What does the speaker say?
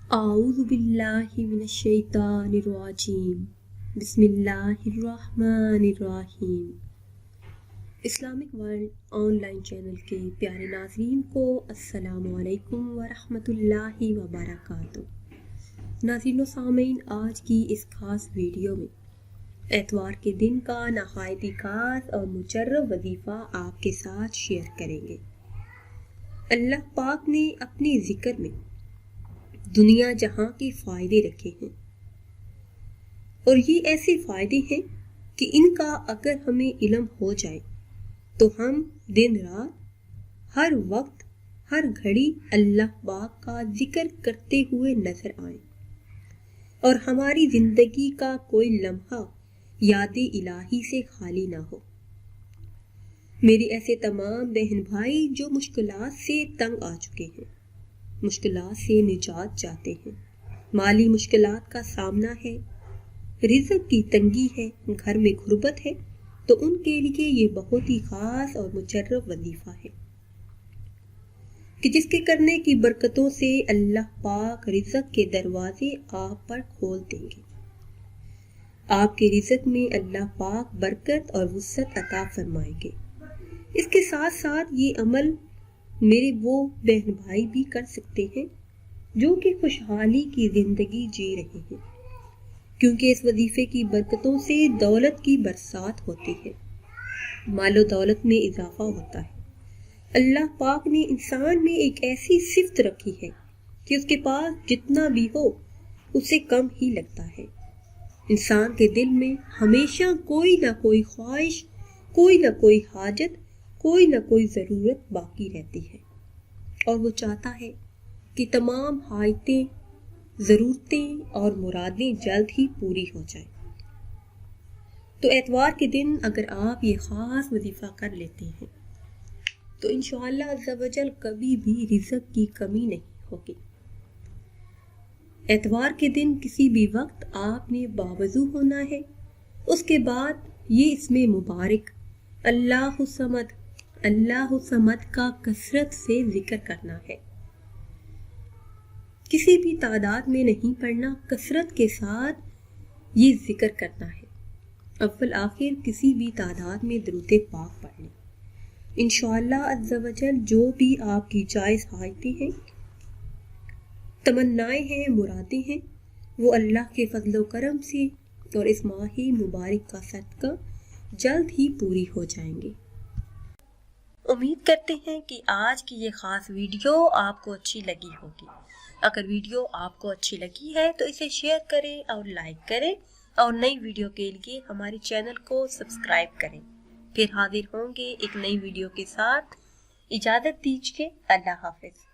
अऊज़ु बिल्लाहि मिनश्शैतानिर्रजीम बिस्मिल्लाहिर्रहमानिर्रहीम। Islamic world online channel के प्यारे नाज़रीन को अस्सलामु अलैकुम वरहमतुल्लाहि वबरकातुहू। नाज़रीन सामीन, आज की इस खास वीडियो में एतवार के दिन का नहायती खास और मुजर्रब वजीफ़ा आपके साथ शेयर करेंगे। अल्लाह पाक ने अपने ज़िक्र में दुनिया जहां के फ़ायदे रखे हैं, और ये ऐसे फ़ायदे हैं कि इनका अगर हमें इल्म हो जाए तो हम दिन रात हर वक्त हर घड़ी अल्लाह पाक का जिक्र करते हुए नजर आए और हमारी ज़िंदगी का कोई लम्हा याद इलाही से खाली ना हो। मेरे ऐसे तमाम बहन भाई जो मुश्किलात से तंग आ चुके हैं, मुश्किलात से निजात चाहते हैं, माली मुश्किलात का सामना है, रिज़्क़ की तंगी है, घर में गुर्बत है, तो उनके लिए ये बहुत ही खास और मुजर्रब वजीफ़ा है कि जिसके करने की बरकतों से अल्लाह पाक रिज़्क़ के दरवाजे आप पर खोल देंगे। आपके रिज़्क़ में अल्लाह पाक बरकत और वुसअत अता फरमाएंगे। इसके साथ साथ ये अमल मेरे वो बहन भाई भी कर सकते हैं जो कि खुशहाली की ज़िंदगी जी रहे हैं, क्योंकि इस वजीफे की बरकतों से दौलत की बरसात होती है, मालो दौलत में इजाफा होता है। अल्लाह पाक ने इंसान में एक ऐसी सिफ्त रखी है कि उसके पास जितना भी हो उसे कम ही लगता है। इंसान के दिल में हमेशा कोई ना कोई ख्वाहिश, कोई ना कोई हाजत, कोई ना कोई ज़रूरत बाकी रहती है और वो चाहता है कि तमाम हाजतें, ज़रूरतें और मुरादें जल्द ही पूरी हो जाएं। तो एतवार के दिन अगर आप ये ख़ास वजीफ़ा कर लेते हैं तो इंशाअल्लाह अज़्ज़ा वजल कभी भी रिज़्क़ की कमी नहीं होगी। एतवार के दिन किसी भी वक्त आपने बावज़ू होना है। उसके बाद ये इसमें मुबारक अल्लाहु समद का कसरत से जिक्र करना है। किसी भी तादाद में नहीं पढ़ना, कसरत के साथ ये जिक्र करना है। अव्वल आखिर किसी भी तादाद में दरूद पाक पढ़ लें। इंशाअल्लाह अज़्ज़ा वजल जो भी आपकी जायज़ हाजतें हैं, तमन्नाएं हैं, मुरादें हैं, वो अल्लाह के फजलो करम से और इस माह मुबारक का सदका जल्द ही पूरी हो जाएंगी। उम्मीद करते हैं कि आज की ये ख़ास वीडियो आपको अच्छी लगी होगी। अगर वीडियो आपको अच्छी लगी है तो इसे शेयर करें और लाइक करें और नई वीडियो के लिए हमारे चैनल को सब्सक्राइब करें। फिर हाजिर होंगे एक नई वीडियो के साथ। इजाज़त दीजिए। अल्लाह हाफ़िज़।